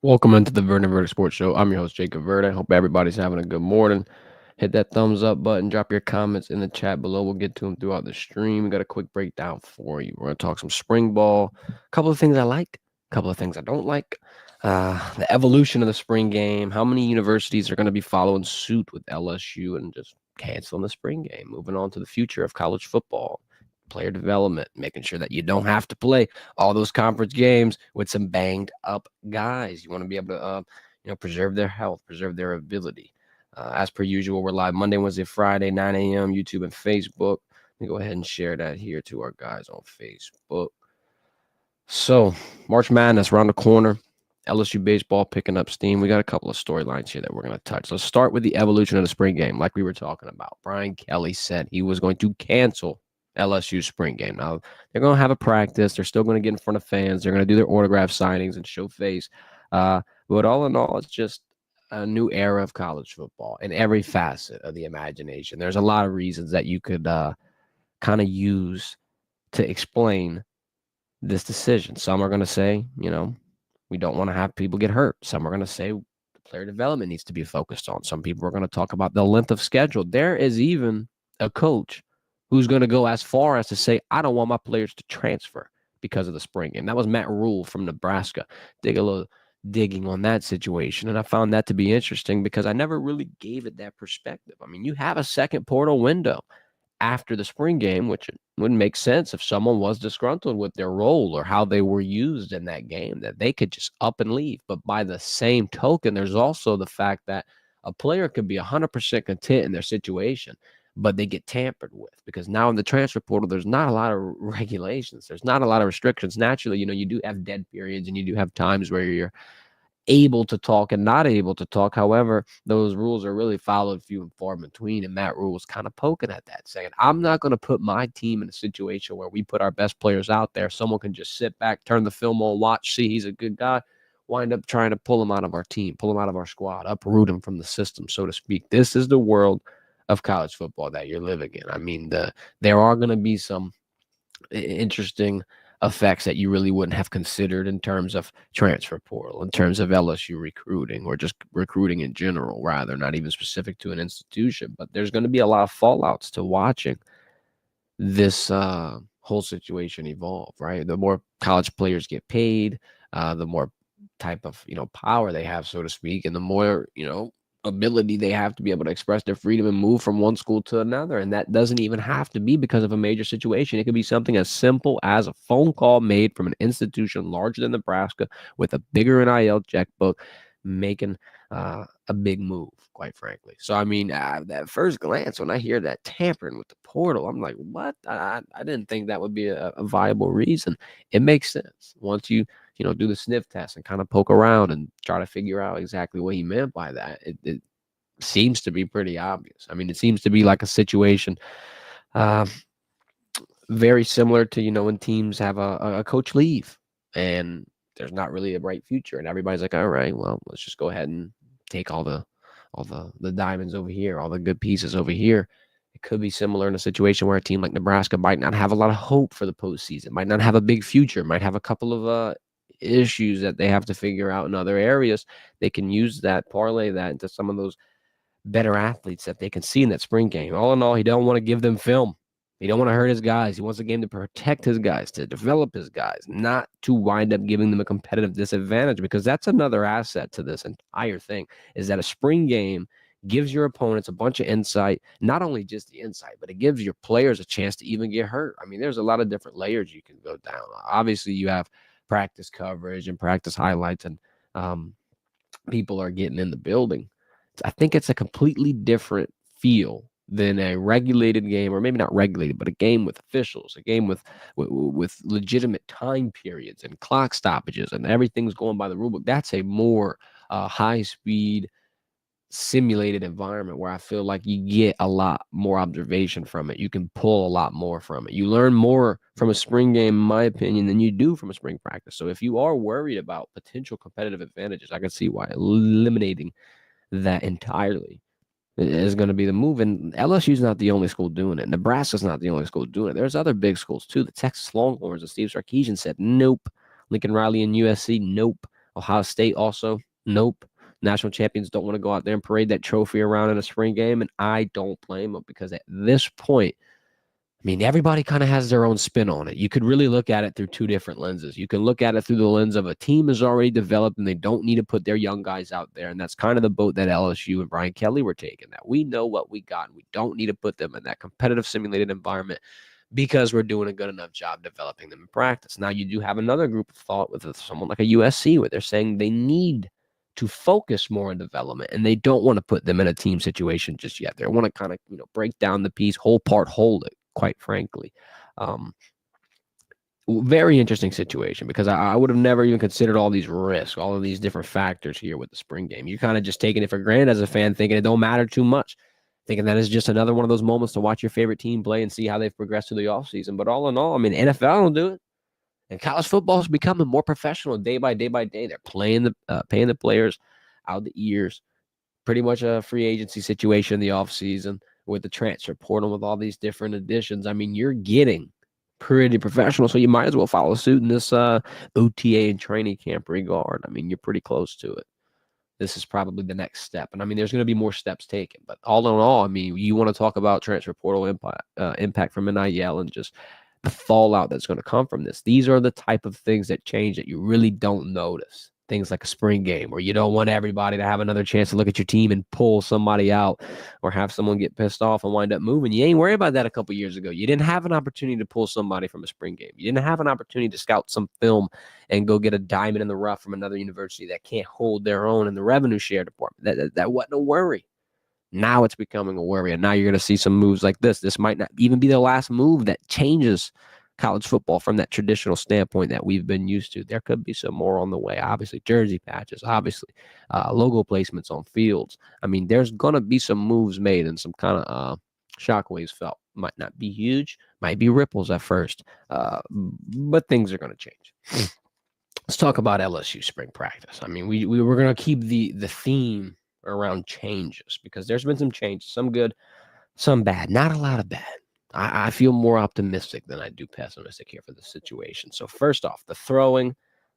Welcome into the Verde and Verde Sports Show. I'm your host, Jacob Verde. Hope everybody's having a good morning. Hit that thumbs up button. Drop your comments in the chat below. We'll get to them throughout the stream. We got a quick breakdown for you. We're going to talk some spring ball, a couple of things I like, a couple of things I don't like, the evolution of the spring game, how many universities are going to be following suit with LSU and just canceling the spring game, moving on to the future of college football, player development, making sure that you don't have to play all those conference games with some banged up guys. You want to be able to, preserve their health, preserve their ability. As per usual, we're live Monday, Wednesday, Friday, 9 a.m., YouTube and Facebook. Let me go ahead and share that here to our guys on Facebook. So, March Madness around the corner. LSU baseball picking up steam. We got a couple of storylines here that we're going to touch. Let's start with the evolution of the spring game, like we were talking about. Brian Kelly said he was going to cancel LSU spring game. Now, they're going to have a practice. They're still going to get in front of fans. They're going to do their autograph signings and show face. But all in all, it's just a new era of college football in every facet of the imagination. There's a lot of reasons that you could kind of use to explain this decision. Some are going to say, we don't want to have people get hurt. Some are going to say player development needs to be focused on. Some people are going to talk about the length of schedule. There is even a coach who's going to go as far as to say, I don't want my players to transfer because of the spring game. That was Matt Rule from Nebraska. Dig a little digging on that situation. And I found that to be interesting because I never really gave it that perspective. I mean, you have a second portal window after the spring game, which wouldn't make sense if someone was disgruntled with their role or how they were used in that game, that they could just up and leave. But by the same token, there's also the fact that a player could be 100% content in their situation, but they get tampered with because now in the transfer portal, there's not a lot of regulations. There's not a lot of restrictions. Naturally, you do have dead periods and you do have times where you're able to talk and not able to talk. However, those rules are really followed few and far between. And Matt Rule was kind of poking at that, saying, I'm not going to put my team in a situation where we put our best players out there. Someone can just sit back, turn the film on, watch, see he's a good guy, wind up trying to pull him out of our team, pull him out of our squad, uproot him from the system, so to speak. This is the world of college football that you're living in. I mean, there are going to be some interesting effects that you really wouldn't have considered in terms of transfer portal, in terms of LSU recruiting, or just recruiting in general, rather, not even specific to an institution. But there's going to be a lot of fallouts to watching this whole situation evolve, right? The more college players get paid, the more type of, power they have, so to speak, and the more, ability they have to be able to express their freedom and move from one school to another. And that doesn't even have to be because of a major situation. It could be something as simple as a phone call made from an institution larger than Nebraska with a bigger NIL checkbook, making a big move, quite frankly. So, I mean, at first glance, when I hear that tampering with the portal, I'm like, what? I didn't think that would be a viable reason. It makes sense once you do the sniff test and kind of poke around and try to figure out exactly what he meant by that. It seems to be pretty obvious. I mean, it seems to be like a situation very similar to, when teams have a coach leave and there's not really a bright future. And everybody's like, all right, well, let's just go ahead and take all the diamonds over here, all the good pieces over here. It could be similar in a situation where a team like Nebraska might not have a lot of hope for the postseason, might not have a big future, might have a couple of issues that they have to figure out in other areas. They can use that, parlay that into some of those better athletes that they can see in that spring game. All in all, he don't want to give them film. He don't want to hurt his guys. He wants the game to protect his guys, to develop his guys, not to wind up giving them a competitive disadvantage, because that's another asset to this entire thing, is that a spring game gives your opponents a bunch of insight, not only just the insight, but it gives your players a chance to even get hurt. I mean, there's a lot of different layers you can go down. Obviously, you have practice coverage and practice highlights, and people are getting in the building. I think it's a completely different feel than a regulated game, or maybe not regulated, but a game with officials, a game with legitimate time periods and clock stoppages, and everything's going by the rule book. That's a more high speed simulated environment where I feel like you get a lot more observation from it. You can pull a lot more from it. You learn more from a spring game, in my opinion, than you do from a spring practice. So if you are worried about potential competitive advantages, I can see why eliminating that entirely is going to be the move. And LSU's not the only school doing it. Nebraska's not the only school doing it. There's other big schools too. The Texas Longhorns, as Steve Sarkisian said, nope. Lincoln Riley and USC, nope. Ohio State also, nope. National champions don't want to go out there and parade that trophy around in a spring game, and I don't blame them because at this point, I mean, everybody kind of has their own spin on it. You could really look at it through two different lenses. You can look at it through the lens of a team is already developed and they don't need to put their young guys out there. And that's kind of the boat that LSU and Brian Kelly were taking, that we know what we got and we don't need to put them in that competitive simulated environment because we're doing a good enough job developing them in practice. Now, you do have another group of thought with someone like a USC where they're saying they need to focus more on development and they don't want to put them in a team situation just yet. They want to kind of, break down the piece, whole part, hold it, quite frankly. Very interesting situation because I would have never even considered all these risks, all of these different factors here with the spring game. You're kind of just taking it for granted as a fan, thinking it don't matter too much, thinking that is just another one of those moments to watch your favorite team play and see how they've progressed through the offseason. But all in all, I mean, NFL will do it. And college football is becoming more professional day by day by day. They're paying the players out the ears. Pretty much a free agency situation in the offseason with the transfer portal, with all these different additions. I mean, you're getting pretty professional, so you might as well follow suit in this OTA and training camp regard. I mean, you're pretty close to it. This is probably the next step. And I mean, there's going to be more steps taken. But all in all, I mean, you want to talk about transfer portal impact from NIL and just the fallout that's going to come from this. These are the type of things that change that you really don't notice. Things like a spring game where you don't want everybody to have another chance to look at your team and pull somebody out or have someone get pissed off and wind up moving. You ain't worried about that a couple years ago. You didn't have an opportunity to pull somebody from a spring game. You didn't have an opportunity to scout some film and go get a diamond in the rough from another university that can't hold their own in the revenue share department. That wasn't a worry. Now it's becoming a worry, and now you're going to see some moves like this. This might not even be the last move that changes college football from that traditional standpoint that we've been used to. There could be some more on the way. Obviously, jersey patches, obviously, logo placements on fields. I mean, there's going to be some moves made and some kind of shockwaves felt. Might not be huge, might be ripples at first, but things are going to change. Let's talk about LSU spring practice. I mean, we were going to keep the theme around changes because there's been some changes, some good, some bad, not a lot of bad. I feel more optimistic than I do pessimistic here for the situation. So first off, the throwing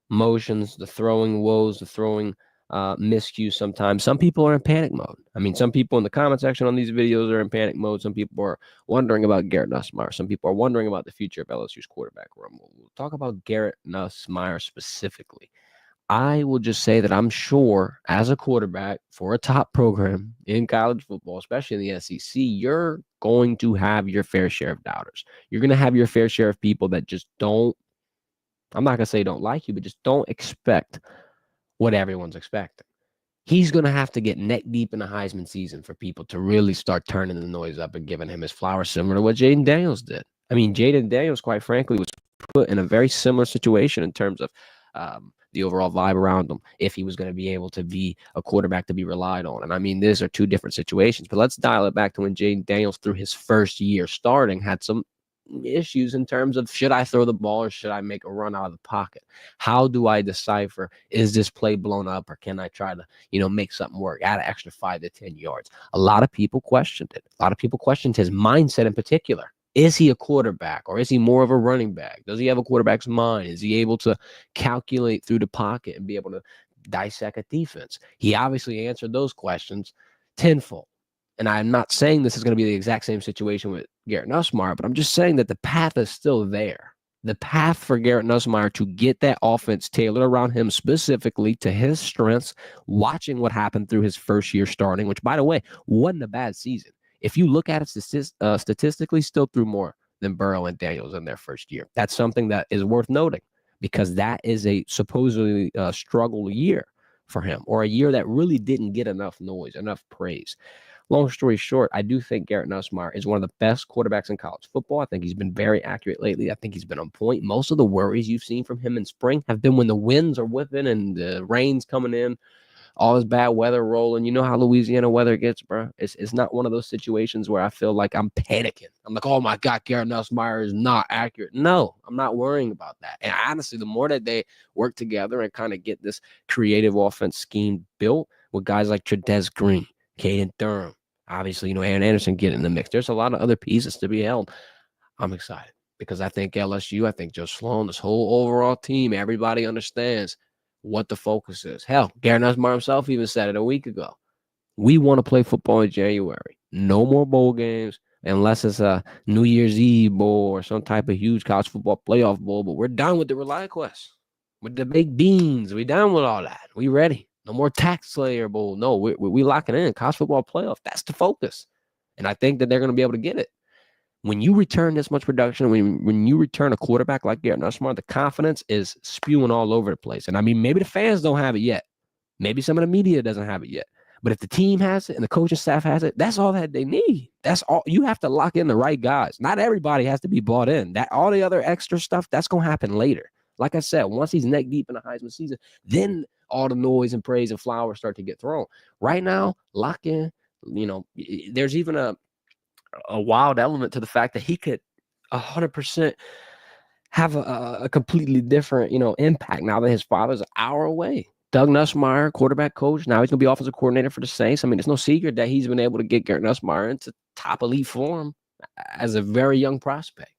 motions, the throwing woes, the throwing miscues sometimes. Some people are in panic mode. I mean, some people in the comment section on these videos are in panic mode. Some people are wondering about Garrett Nussmeier. Some people are wondering about the future of LSU's quarterback room. We'll talk about Garrett Nussmeier specifically. I will just say that I'm sure as a quarterback for a top program in college football, especially in the SEC, you're going to have your fair share of doubters. You're going to have your fair share of people that just don't, I'm not going to say don't like you, but just don't expect what everyone's expecting. He's going to have to get neck deep in the Heisman season for people to really start turning the noise up and giving him his flowers, similar to what Jaden Daniels did. I mean, Jaden Daniels, quite frankly, was put in a very similar situation in terms of the overall vibe around him, if he was going to be able to be a quarterback to be relied on. And I mean, these are two different situations, but let's dial it back to when Jaden Daniels, through his first year starting, had some issues in terms of, should I throw the ball or should I make a run out of the pocket? How do I decipher, is this play blown up or can I try to, make something work, add an extra 5 to 10 yards? A lot of people questioned it. A lot of people questioned his mindset in particular. Is he a quarterback or is he more of a running back? Does he have a quarterback's mind? Is he able to calculate through the pocket and be able to dissect a defense? He obviously answered those questions tenfold. And I'm not saying this is going to be the exact same situation with Garrett Nussmeier, but I'm just saying that the path is still there. The path for Garrett Nussmeier to get that offense tailored around him specifically to his strengths, watching what happened through his first year starting, which, by the way, wasn't a bad season. If you look at it statistically, still threw more than Burrow and Daniels in their first year. That's something that is worth noting because that is a supposedly struggle year for him, or a year that really didn't get enough noise, enough praise. Long story short, I do think Garrett Nussmeier is one of the best quarterbacks in college football. I think he's been very accurate lately. I think he's been on point. Most of the worries you've seen from him in spring have been when the winds are whipping and the rain's coming in, all this bad weather rolling. You know how Louisiana weather gets, bro. It's not one of those situations where I feel like I'm panicking. I'm like, oh my God, Garrett Nussmeier is not accurate. No, I'm not worrying about that. And honestly, the more that they work together and kind of get this creative offense scheme built with guys like Trey'Dez Green, Caden Durham, obviously, Aaron Anderson getting in the mix. There's a lot of other pieces to be held. I'm excited because I think LSU, I think Joe Sloan, this whole overall team, everybody understands what the focus is. Hell, Garrett Nussmeier himself even said it a week ago. We want to play football in January. No more bowl games unless it's a New Year's Eve bowl or some type of huge college football playoff bowl. But we're done with the ReliaQuest, with the baked beans. We done with all that. We ready. No more Tax Slayer bowl. No, we locking in college football playoff. That's the focus. And I think that they're going to be able to get it. When you return this much production, when you return a quarterback like Garrett Nussmeier, the confidence is spewing all over the place. And I mean, maybe the fans don't have it yet. Maybe some of the media doesn't have it yet. But if the team has it and the coaching staff has it, that's all that they need. That's all. You have to lock in the right guys. Not everybody has to be bought in. That all the other extra stuff, that's going to happen later. Like I said, once he's neck deep in the Heisman season, then all the noise and praise and flowers start to get thrown. Right now, lock in. You know, there's even a wild element to the fact that he could 100% have a completely different, impact now that his father's an hour away. Doug Nussmeier, quarterback coach. Now he's going to be offensive coordinator for the Saints. I mean, it's no secret that he's been able to get Garrett Nussmeier into top elite form as a very young prospect.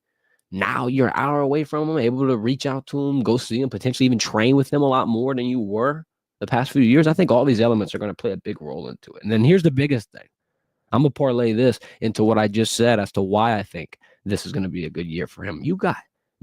Now you're an hour away from him, able to reach out to him, go see him, potentially even train with him a lot more than you were the past few years. I think all these elements are going to play a big role into it. And then here's the biggest thing. I'm going to parlay this into what I just said as to why I think this is going to be a good year for him. You got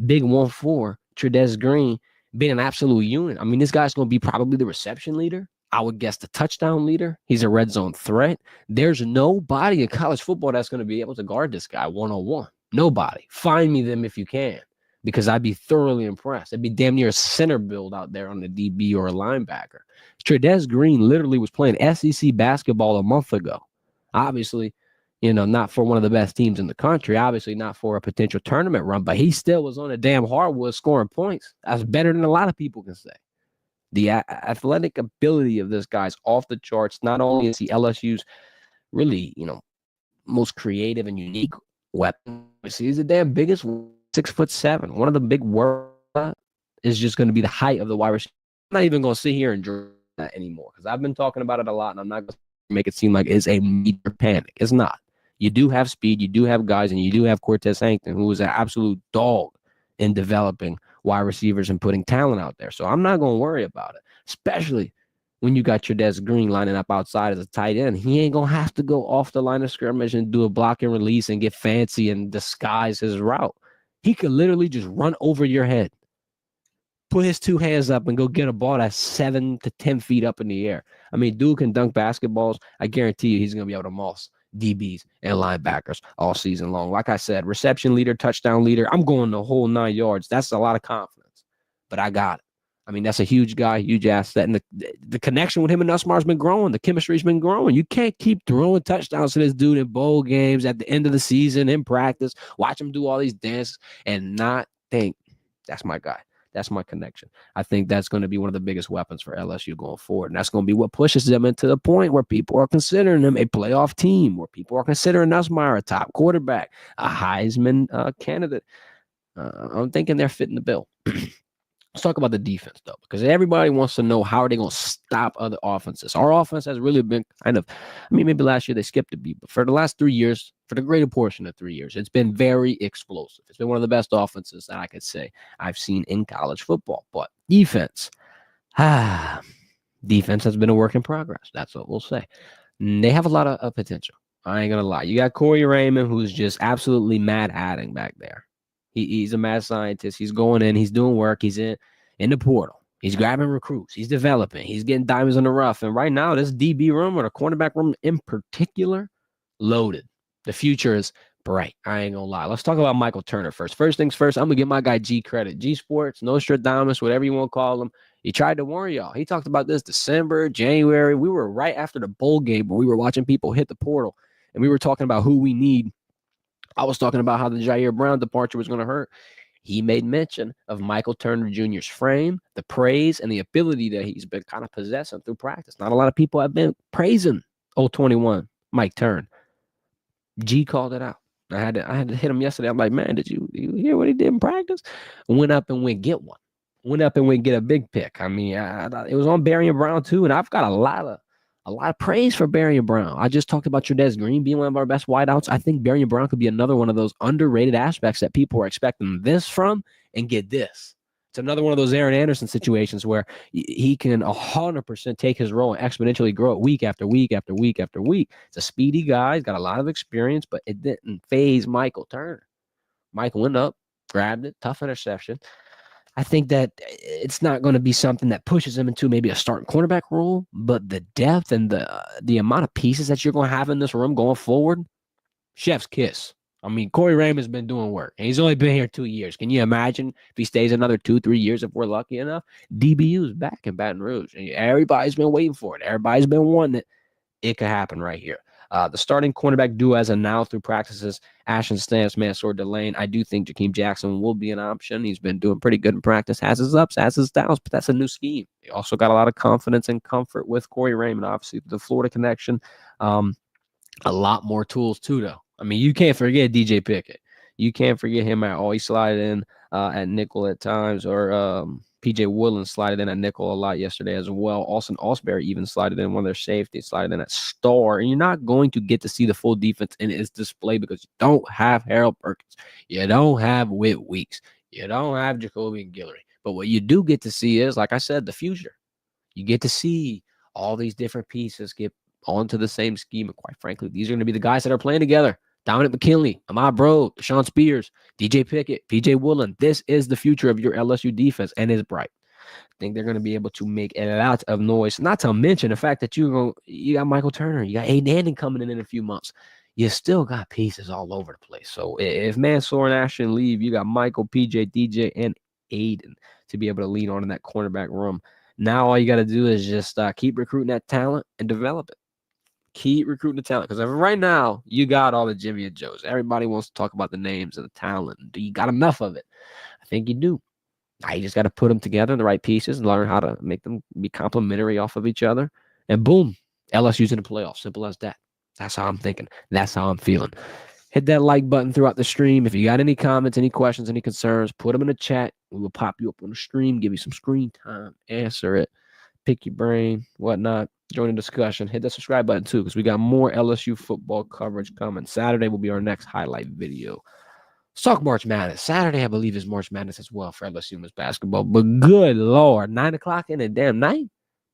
big 1-4, Trey'Dez Green, being an absolute unit. I mean, this guy's going to be probably the reception leader. I would guess the touchdown leader. He's a red zone threat. There's nobody in college football that's going to be able to guard this guy one-on-one. Nobody. Find me them if you can, because I'd be thoroughly impressed. It'd be damn near a center build out there on the DB or a linebacker. Trey'Dez Green literally was playing SEC basketball a month ago. Obviously, not for one of the best teams in the country, obviously not for a potential tournament run, but he still was on a damn hardwood scoring points. That's better than a lot of people can say. The athletic ability of this guy's off the charts. Not only is he LSU's really, most creative and unique weapon, he's the damn biggest, 6'7". One of the big words is just going to be the height of the wide receiver. I'm not even going to sit here and draw that anymore because I've been talking about it a lot, and I'm not going to make it seem like it's a major panic. It's not. You do have speed, you do have guys, and you do have Cortez Hankton, who is an absolute dog in developing wide receivers and putting talent out there. So I'm not going to worry about it, especially when you got Trey'Dez Green lining up outside as a tight end. He ain't going to have to go off the line of scrimmage and do a block and release and get fancy and disguise his route. He could literally just run over your head, put his two hands up, and go get a ball that's 7 to 10 feet up in the air. I mean, dude can dunk basketballs. I guarantee you he's going to be able to moss DBs and linebackers all season long. Like I said, reception leader, touchdown leader. I'm going the whole 9 yards. That's a lot of confidence, but I got it. I mean, that's a huge guy, huge asset. And the connection with him and Nussmeier's been growing. The chemistry's been growing. You can't keep throwing touchdowns to this dude in bowl games at the end of the season, in practice, watch him do all these dances and not think, that's my guy. That's my connection. I think that's going to be one of the biggest weapons for LSU going forward. And that's going to be what pushes them into the point where people are considering them a playoff team, where people are considering Nussmeier a top quarterback, a Heisman candidate. I'm thinking they're fitting the bill. Let's talk about the defense, though, because everybody wants to know how are they going to stop other offenses. Our offense has really been maybe last year they skipped a beat, but for the last 3 years, for the greater portion of 3 years, it's been very explosive. It's been one of the best offenses that I could say I've seen in college football. But defense has been a work in progress. That's what we'll say. They have a lot of potential. I ain't going to lie. You got Corey Raymond, who's just absolutely mad adding back there. He's a mad scientist. He's going in. He's doing work. He's in the portal. He's grabbing recruits. He's developing. He's getting diamonds in the rough. And right now, this DB room or the cornerback room in particular, loaded. The future is bright. I ain't going to lie. Let's talk about Michael Turner first. First things first, I'm going to give my guy G credit. G Sports, Nostradamus, whatever you want to call him. He tried to warn y'all. He talked about this December, January. We were right after the bowl game where we were watching people hit the portal. And we were talking about who we need. I was talking about how the Jair Brown departure was going to hurt. He made mention of Michael Turner Jr.'s frame, the praise, and the ability that he's been kind of possessing through practice. Not a lot of people have been praising 021 Mike Turner. G called it out. I had to hit him yesterday. I'm like, man, did you hear what he did in practice? Went up and went get one. Went up and went get a big pick. I mean, it was on Barry and Brown too, and I've got a lot of praise for Barry and Brown. I just talked about Trey'Dez Green being one of our best wideouts. I think Barry and Brown could be another one of those underrated aspects that people are expecting this from and get this. It's another one of those Aaron Anderson situations where he can 100% take his role and exponentially grow it week after week after week after week. It's a speedy guy. He's got a lot of experience, but it didn't phase Michael Turner. Michael went up, grabbed it, tough interception. I think that it's not going to be something that pushes him into maybe a starting cornerback role, but the depth and the amount of pieces that you're going to have in this room going forward, chef's kiss. I mean, Corey Raymond's been doing work, and he's only been here 2 years. Can you imagine if he stays another 2-3 years if we're lucky enough? DBU's back in Baton Rouge, and everybody's been waiting for it. Everybody's been wanting it. It could happen right here. The starting cornerback duo as of now through practices, Ashton Stamps, Mansour Delane. I do think Jakeem Jackson will be an option. He's been doing pretty good in practice, has his ups, has his downs, but that's a new scheme. He also got a lot of confidence and comfort with Corey Raymond, obviously, the Florida connection. A lot more tools too, though. I mean, you can't forget DJ Pickett. You can't forget him at all. He slided in at nickel at times, or PJ Woodland slided in at nickel a lot yesterday as well. Austin Osbury even slided in one of their safeties, slided in at star. And you're not going to get to see the full defense in its display because you don't have Harold Perkins. You don't have Whit Weeks. You don't have Jacoby Guillory. But what you do get to see is, like I said, the future. You get to see all these different pieces get onto the same scheme. And quite frankly, these are going to be the guys that are playing together. Dominic McKinley, Ahmad Bro, Deshaun Spears, DJ Pickett, PJ Woodland. This is the future of your LSU defense, and it's bright. I think they're going to be able to make a lot of noise. Not to mention the fact that you got Michael Turner, you got Aiden Anden coming in a few months. You still got pieces all over the place. So if Mansour and Ashton leave, you got Michael, PJ, DJ, and Aiden to be able to lean on in that cornerback room. Now all you got to do is just keep recruiting that talent and develop it. Keep recruiting the talent, because right now you got all the Jimmy and Joes. Everybody wants to talk about the names and the talent. Do you got enough of it? I think you do. Now you just got to put them together in the right pieces and learn how to make them be complementary off of each other. And boom, LSU's in the playoffs. Simple as that. That's how I'm thinking. That's how I'm feeling. Hit that like button throughout the stream. If you got any comments, any questions, any concerns, put them in the chat. We will pop you up on the stream, give you some screen time, answer it, pick your brain, whatnot. Join the discussion. Hit that subscribe button too, because we got more LSU football coverage coming. Saturday will be our next highlight video. Let's talk March Madness. Saturday, I believe, is March Madness as well for LSU men's basketball. But good Lord, 9 o'clock in the damn night,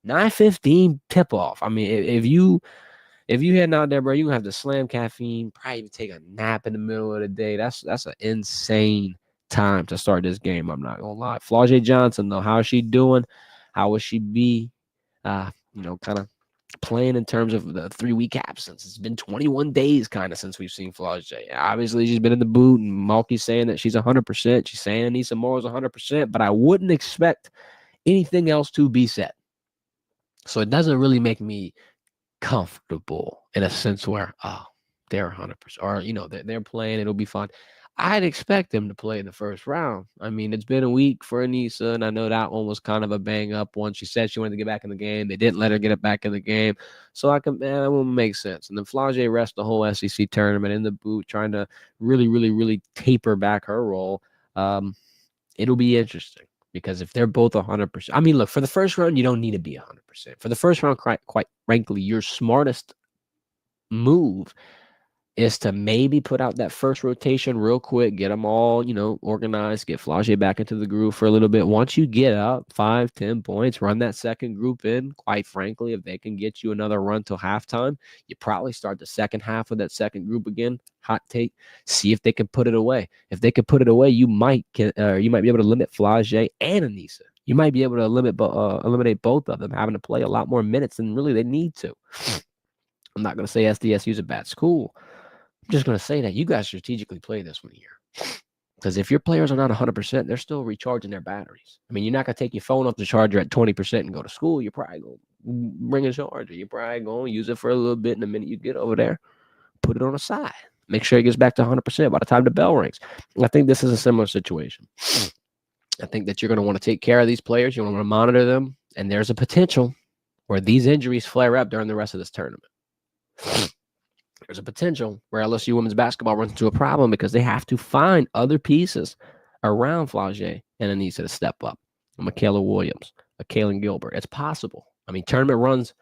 9:15 tip-off. I mean, if you heading out there, bro, you have to slam caffeine, probably even take a nap in the middle of the day. That's an insane time to start this game. I'm not gonna lie. Flau'jae Johnson, though, how is she doing? How will she be? Kind of playing in terms of the 3-week absence. It's been 21 days kind of since we've seen Flau'jae. Obviously, she's been in the boot, and Malky's saying that she's 100%. She's saying Anissa Moore is 100%, but I wouldn't expect anything else to be said. So it doesn't really make me comfortable in a sense where, they're 100%, or, they're playing, it'll be fun. I'd expect them to play in the first round. I mean, it's been a week for Anissa, and I know that one was kind of a bang-up one. She said she wanted to get back in the game. They didn't let her get it back in the game. So that won't make sense. And then Flau'jae rests the whole SEC tournament in the boot, trying to really, really, really taper back her role. It'll be interesting, because if they're both 100%, I mean, look, for the first round, you don't need to be 100%. For the first round, quite frankly, your smartest move is to maybe put out that first rotation real quick, get them all, organized, get Flau'jae back into the groove for a little bit. Once you get up 5-10 points, run that second group in. Quite frankly, if they can get you another run till halftime, you probably start the second half of that second group again. Hot take. See if they can put it away. If they can put it away, you might be able to limit Flau'jae and Anissa. You might be able to eliminate both of them, having to play a lot more minutes than really they need to. I'm not going to say SDSU is a bad school. I'm just going to say that you guys strategically play this one here. Because if your players are not 100%, they're still recharging their batteries. I mean, you're not going to take your phone off the charger at 20% and go to school. You're probably going to bring a charger. You're probably going to use it for a little bit, and the minute you get over there, put it on the side. Make sure it gets back to 100% by the time the bell rings. I think this is a similar situation. I think that you're going to want to take care of these players. You want to monitor them. And there's a potential where these injuries flare up during the rest of this tournament. There's a potential where LSU women's basketball runs into a problem because they have to find other pieces around Flau'jae and Anissa to step up. Michaela Williams, Kaylin Gilbert. It's possible. I mean, tournament runs,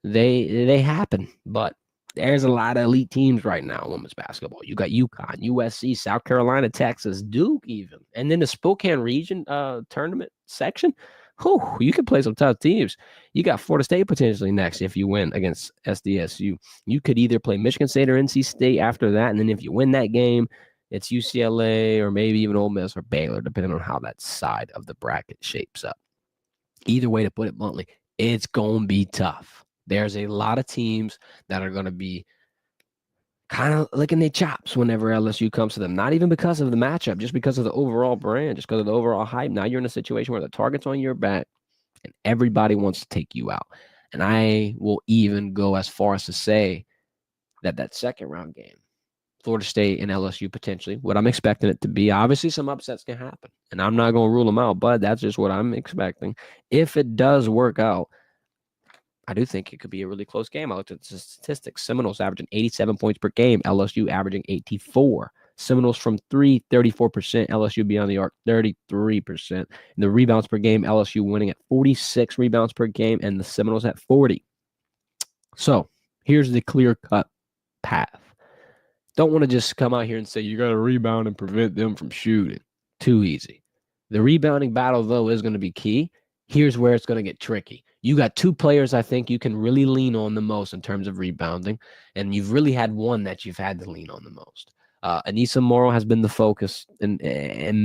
they happen, but There's a lot of elite teams right now in women's basketball. You got UConn, USC, South Carolina, Texas, Duke even. And then the Spokane region tournament section, you can play some tough teams. You got Florida State potentially next if you win against SDSU. You could either play Michigan State or NC State after that. And then if you win that game, it's UCLA or maybe even Ole Miss or Baylor, depending on how that side of the bracket shapes up. Either way, to put it bluntly, it's going to be tough. There's a lot of teams that are going to be kind of licking their chops whenever LSU comes to them. Not even because of the matchup, just because of the overall brand, just because of the overall hype. Now you're in a situation where the target's on your back and everybody wants to take you out. And I will even go as far as to say that second round game, Florida State and LSU potentially, what I'm expecting it to be. Obviously, some upsets can happen, and I'm not going to rule them out, but that's just what I'm expecting. If it does work out, I do think it could be a really close game. I looked at the statistics. Seminoles averaging 87 points per game. LSU averaging 84. Seminoles from 3, 34%. LSU beyond the arc, 33%. And the rebounds per game, LSU winning at 46 rebounds per game, and the Seminoles at 40. So here's the clear-cut path. Don't want to just come out here and say you got to rebound and prevent them from shooting. Too easy. The rebounding battle, though, is going to be key. Here's where it's going to get tricky. You got two players I think you can really lean on the most in terms of rebounding, and you've really had one that you've had to lean on the most. Anissa Morrow has been the focus and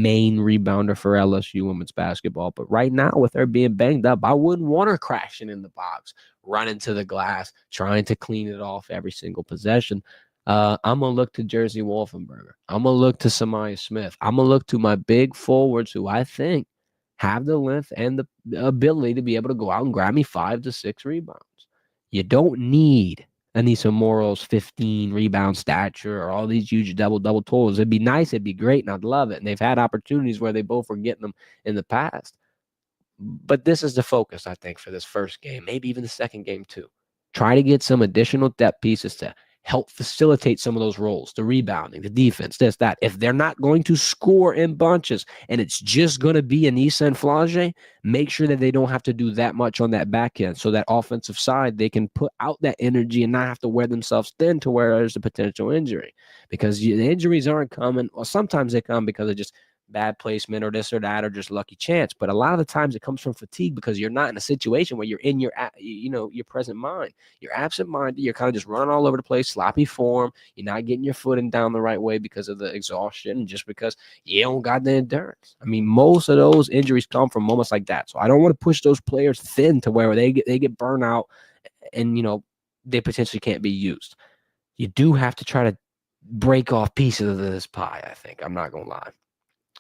main rebounder for LSU women's basketball. But right now, with her being banged up, I wouldn't want her crashing in the box, running to the glass, trying to clean it off every single possession. I'm going to look to Jersey Wolfenberger. I'm going to look to Samaya Smith. I'm going to look to my big forwards who I think have the length and the ability to be able to go out and grab me 5 to 6 rebounds. You don't need Anissa Morrow's 15 rebound stature or all these huge double totals. It'd be nice. It'd be great, and I'd love it. And they've had opportunities where they both were getting them in the past. But this is the focus, I think, for this first game, maybe even the second game too. Try to get some additional depth pieces to help facilitate some of those roles, the rebounding, the defense, this, that. If they're not going to score in bunches and it's just going to be Anissa and Flage, make sure that they don't have to do that much on that back end. So that offensive side, they can put out that energy and not have to wear themselves thin to where there's a potential injury. Because the injuries aren't coming, or sometimes they come because of just bad placement or this or that or just lucky chance. But a lot of the times it comes from fatigue because you're not in a situation where you're in your present mind. You're absent-minded. You're kind of just running all over the place, sloppy form. You're not getting your footing down the right way because of the exhaustion and just because you don't got the endurance. I mean, most of those injuries come from moments like that. So I don't want to push those players thin to where they get burned out and, they potentially can't be used. You do have to try to break off pieces of this pie, I think. I'm not going to lie.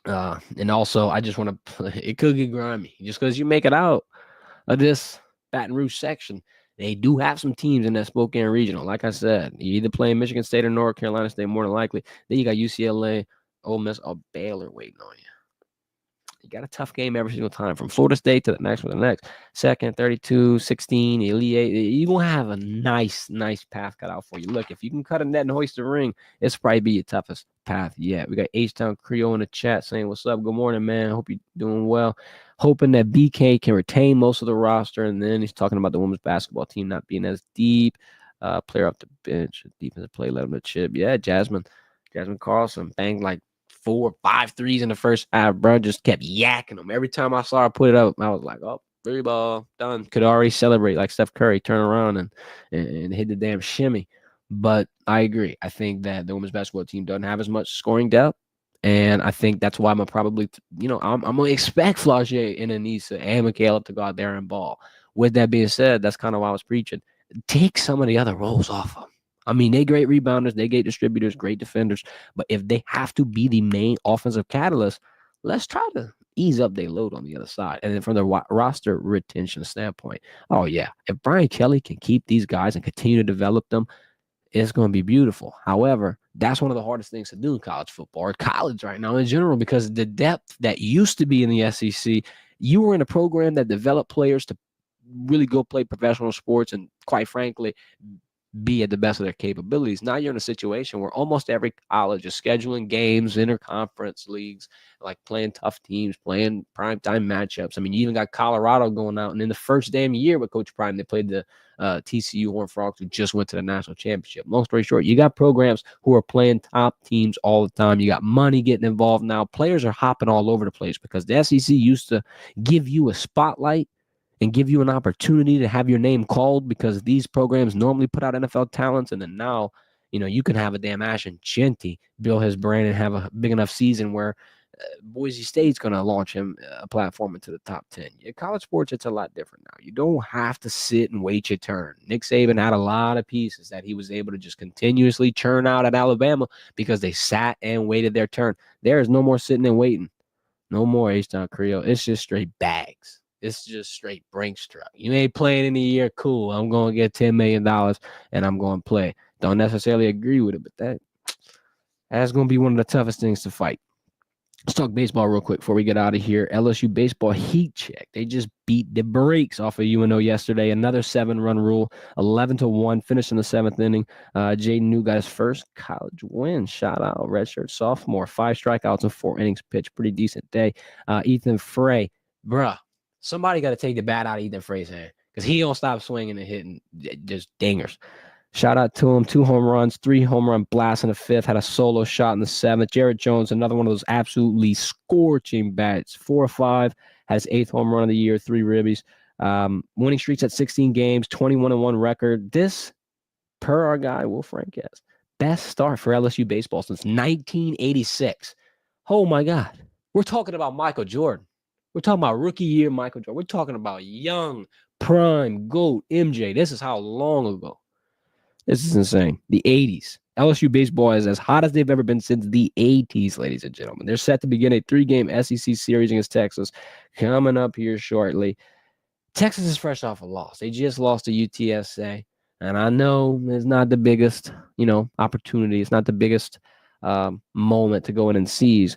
And also, I just want to it could get grimy just because you make it out of this Baton Rouge section. They do have some teams in that Spokane regional. Like I said, you either play Michigan State or North Carolina State more than likely. Then you got UCLA, Ole Miss, or Baylor waiting on you. You got a tough game every single time, from Florida State to the next one, the next. Second, 32, 16, Elite 8. You're going to have a nice path cut out for you. Look, if you can cut a net and hoist a ring, it's probably be your toughest path yet. We got H-Town Creole in the chat saying, what's up? Good morning, man. Hope you're doing well. Hoping that BK can retain most of the roster. And then he's talking about the women's basketball team not being as deep. Player off the bench, defensive play, let him to chip. Yeah, Jasmine Carlson banged like 4 or 5 threes in the first half, bro. Just kept yakking them. Every time I saw her put it up, I was like, oh, three ball, done. Could already celebrate like Steph Curry, turn around and hit the damn shimmy. But I agree. I think that the women's basketball team doesn't have as much scoring depth. And I think that's why I'm going to probably, I'm going to expect Flage and Anissa and Michaela to go out there and ball. With that being said, that's kind of why I was preaching. Take some of the other roles off them. I mean, they great rebounders, they great distributors, great defenders. But if they have to be the main offensive catalyst, let's try to ease up their load on the other side. And then from the roster retention standpoint, oh, yeah, if Brian Kelly can keep these guys and continue to develop them, it's going to be beautiful. However, that's one of the hardest things to do in college football or college right now in general, because the depth that used to be in the SEC, you were in a program that developed players to really go play professional sports and, quite frankly, be at the best of their capabilities. Now you're in a situation where almost every college is scheduling games, interconference leagues, like playing tough teams, playing primetime matchups. I mean, you even got Colorado going out, and in the first damn year with Coach Prime, they played the TCU Horned Frogs, who just went to the national championship. Long story short, you got programs who are playing top teams all the time. You got money getting involved now. Players are hopping all over the place because the SEC used to give you a spotlight and give you an opportunity to have your name called because these programs normally put out NFL talents. And then now, you can have a damn Ashton Jeanty build his brand and have a big enough season where Boise State's going to launch him a platform into the top 10. In college sports, it's a lot different now. You don't have to sit and wait your turn. Nick Saban had a lot of pieces that he was able to just continuously churn out at Alabama because they sat and waited their turn. There is no more sitting and waiting. No more H-Town Creole. It's just straight bags. It's just straight Brinks truck. You ain't playing in a year, cool. I'm going to get $10 million and I'm going to play. Don't necessarily agree with it, but that's going to be one of the toughest things to fight. Let's talk baseball real quick before we get out of here. LSU baseball heat check. They just beat the brakes off of UNO yesterday. Another 7-run rule, 11-1, finished in the 7th inning. Jaden New got his first college win. Shout out, redshirt sophomore. 5 strikeouts in 4 innings pitched. Pretty decent day. Ethan Frey, bruh, somebody got to take the bat out of Ethan Frey's hand because he don't stop swinging and hitting just dingers. Shout out to him. 2 home runs, 3 home run blasts in the 5th, had a solo shot in the 7th. Jared Jones, another one of those absolutely scorching bats. 4-5, had his 8th home run of the year, 3 ribbies. Winning streaks at 16 games, 21-1 record. This, per our guy, Will Franquez, best start for LSU baseball since 1986. Oh, my God. We're talking about Michael Jordan. We're talking about rookie year Michael Jordan. We're talking about young, prime, GOAT, MJ. This is how long ago. This is insane. The 80s. LSU baseball is as hot as they've ever been since the 80s, ladies and gentlemen. They're set to begin a 3-game SEC series against Texas coming up here shortly. Texas is fresh off a loss. They just lost to UTSA. And I know it's not the biggest, opportunity. It's not the biggest moment to go in and seize.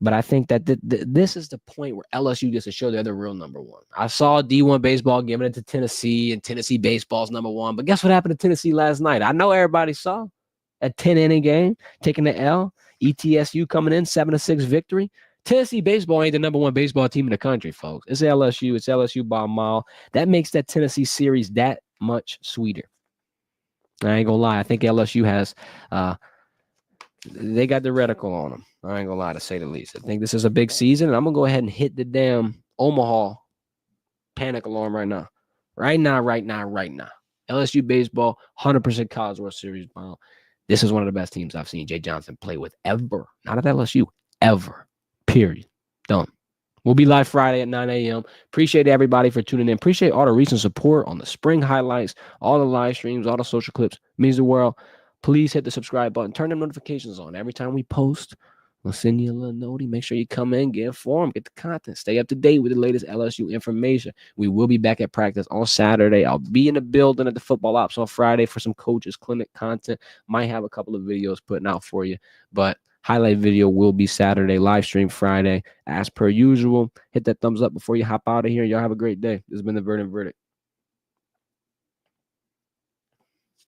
But I think that this is the point where LSU gets to show they're the real number one. I saw D1 baseball giving it to Tennessee, and Tennessee baseball's number one. But guess what happened to Tennessee last night? I know everybody saw a 10-inning game, taking the L. ETSU coming in, 7-6 victory. Tennessee baseball ain't the number one baseball team in the country, folks. It's LSU. It's LSU by a mile. That makes that Tennessee series that much sweeter. I ain't gonna lie. I think LSU has they got the reticle on them. I ain't gonna lie, to say the least. I think this is a big season, and I'm gonna go ahead and hit the damn Omaha panic alarm right now. Right now. LSU baseball, 100% College World Series bound. This is one of the best teams I've seen Jay Johnson play with ever. Not at LSU, ever. Period. Done. We'll be live Friday at 9 a.m. Appreciate everybody for tuning in. Appreciate all the recent support on the spring highlights, all the live streams, all the social clips. It means the world. Please hit the subscribe button. Turn them notifications on. Every time we post, we'll send you a little note. Make sure you come in, get informed, get the content. Stay up to date with the latest LSU information. We will be back at practice on Saturday. I'll be in the building at the football ops on Friday for some coaches clinic content. Might have a couple of videos putting out for you, but highlight video will be Saturday, live stream Friday. As per usual, hit that thumbs up before you hop out of here. Y'all have a great day. This has been the Verdant Verdict.